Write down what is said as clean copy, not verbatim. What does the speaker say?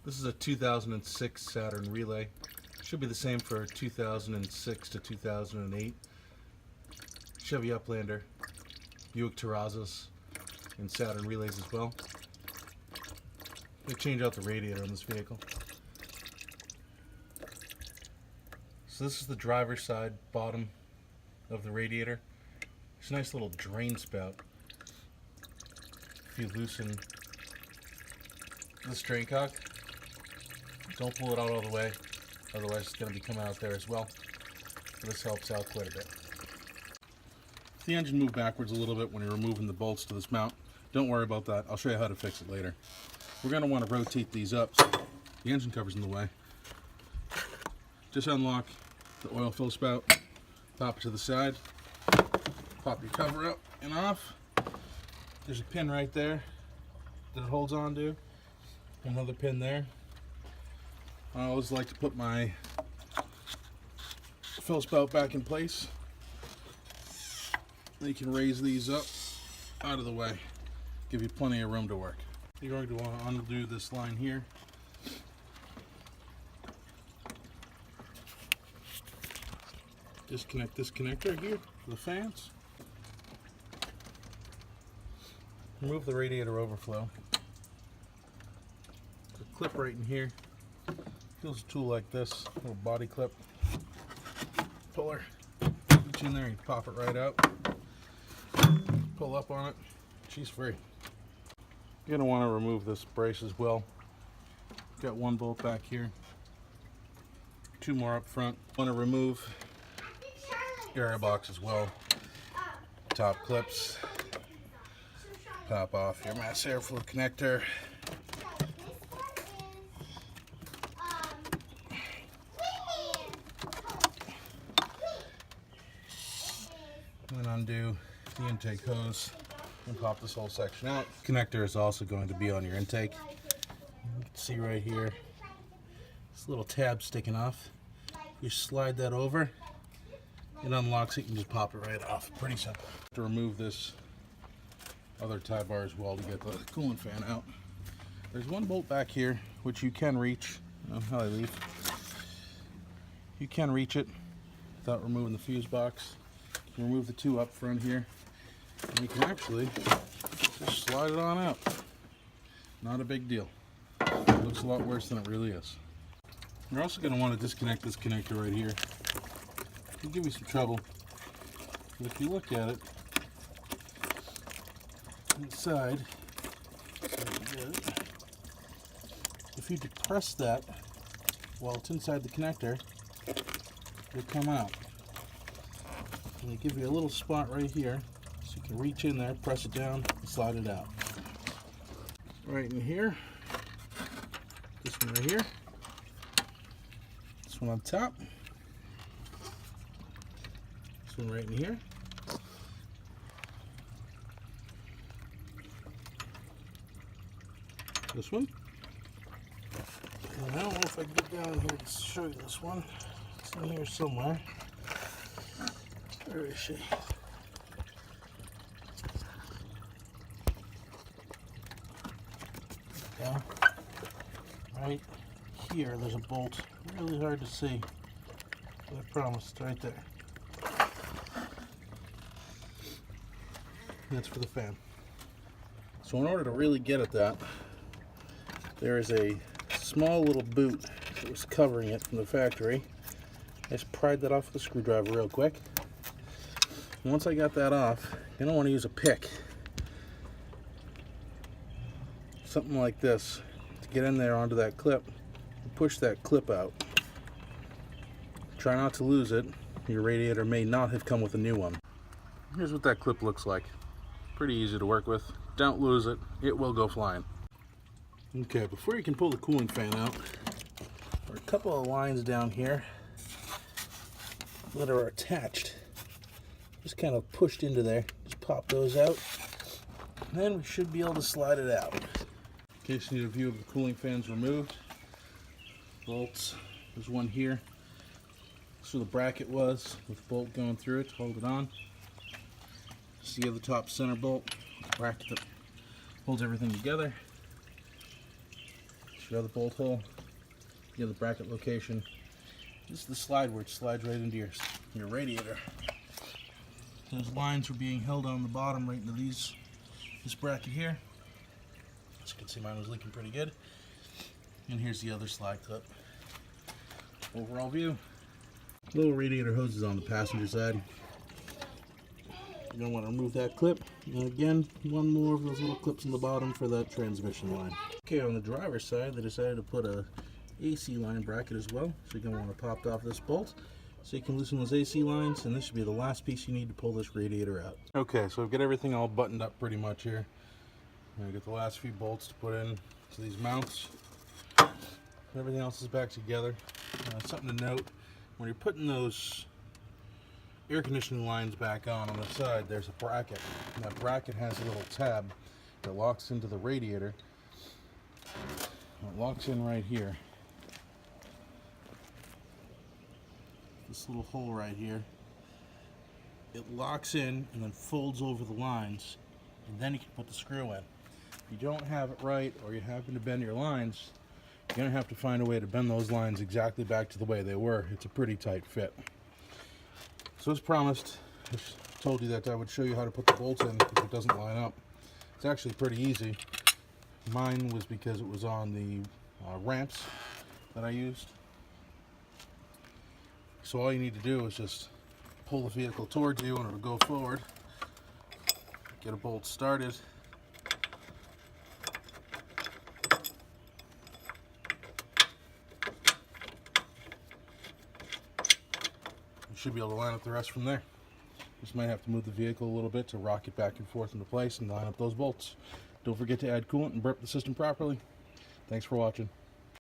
This is a 2006 Saturn relay. Should be the same for 2006 to 2008. Chevy Uplander, Buick Terrazzas, and Saturn relays as well. They change out the radiator on this vehicle. So this is the driver's side bottom of the radiator. It's a nice little drain spout. If you loosen this drain cock, don't pull it out all the way, otherwise it's going to be coming out there as well. So this helps out quite a bit. If the engine moved backwards a little bit when you're removing the bolts to this mount, don't worry about that. I'll show you how to fix it later. We're going to want to rotate these up so the engine cover's in the way. Just unlock the oil fill spout, pop it to the side, pop your cover up and off. There's a pin right there that it holds on to, another pin there. I always like to put my fill spout back in place. Then you can raise these up out of the way, give you plenty of room to work. You're going to want to undo this line here. Disconnect this connector here for the fans. Remove the radiator overflow. There's a clip right in here. Feels a tool like this, little body clip. Puller. Reach in there and pop it right out. Pull up on it. She's free. You're going to want to remove this brace as well. Got one bolt back here. Two more up front. Want to remove your airbox as well. Top clips. Pop off your mass airflow connector. And undo the intake hose and pop this whole section out. Connector is also going to be on your intake. You can see right here, this little tab sticking off. You slide that over, it unlocks it, you can just pop it right off. Pretty simple. To remove this other tie bar as well to get the coolant fan out. There's one bolt back here which you can reach. How I leave. You can reach it without removing the fuse box. You can remove the two up front here, and you can actually just slide it on out. Not a big deal. It looks a lot worse than it really is. You're also going to want to disconnect this connector right here. It'll give you some trouble, but if you look at it inside, if you depress that while it's inside the connector, it'll come out. And they give you a little spot right here, so you can reach in there, press it down, and slide it out. Right in here, this one right here, this one on top, this one right in here, this one. And I don't know if I can get down here to show you this one. It's in here somewhere. Where is she? Yeah. Right here, there's a bolt. Really hard to see, but I promise it's right there. That's for the fan. So in order to really get at that, there is a small little boot that was covering it from the factory. I just pried that off with a screwdriver real quick. Once I got that off, you're going to want to use a pick. Something like this to get in there onto that clip and push that clip out. Try not to lose it. Your radiator may not have come with a new one. Here's what that clip looks like. Pretty easy to work with. Don't lose it. It will go flying. Okay, before you can pull the cooling fan out, there are a couple of lines down here that are attached. Just kind of pushed into there. Just pop those out. And then we should be able to slide it out. In case you need a view of the cooling fans removed. Bolts. There's one here. That's where the bracket was, with the bolt going through it to hold it on. See the top center bolt, bracket that holds everything together. your other bolt hole, the other bracket location. This is the slide where it slides right into your radiator. Those lines are being held on the bottom right into this bracket here. As you can see, mine was leaking pretty good. And here's the other slide clip. Overall view. Little radiator hose is on the passenger side. You're going to want to remove that clip. And again, one more of those little clips on the bottom for that transmission line. Okay, on the driver's side, they decided to put a AC line bracket as well. So you're going to want to pop off this bolt so you can loosen those AC lines, and this should be the last piece you need to pull this radiator out. Okay, so I've got everything all buttoned up pretty much here. I'm going to get the last few bolts to put in to these mounts. Everything else is back together. Something to note, when you're putting those air conditioning lines back on the side, there's a bracket. And that bracket has a little tab that locks into the radiator. It locks in right here. This little hole right here. It locks in and then folds over the lines, and then you can put the screw in. If you don't have it right, or you happen to bend your lines, you're going to have to find a way to bend those lines exactly back to the way they were. It's a pretty tight fit. So as promised, I told you that I would show you how to put the bolts in if it doesn't line up. It's actually pretty easy. Mine was because it was on the ramps that I used. So all you need to do is just pull the vehicle towards you and it'll go forward. Get a bolt started. You should be able to line up the rest from there. Just might have to move the vehicle a little bit to rock it back and forth into place and line up those bolts. Don't forget to add coolant and burp the system properly. Thanks for watching.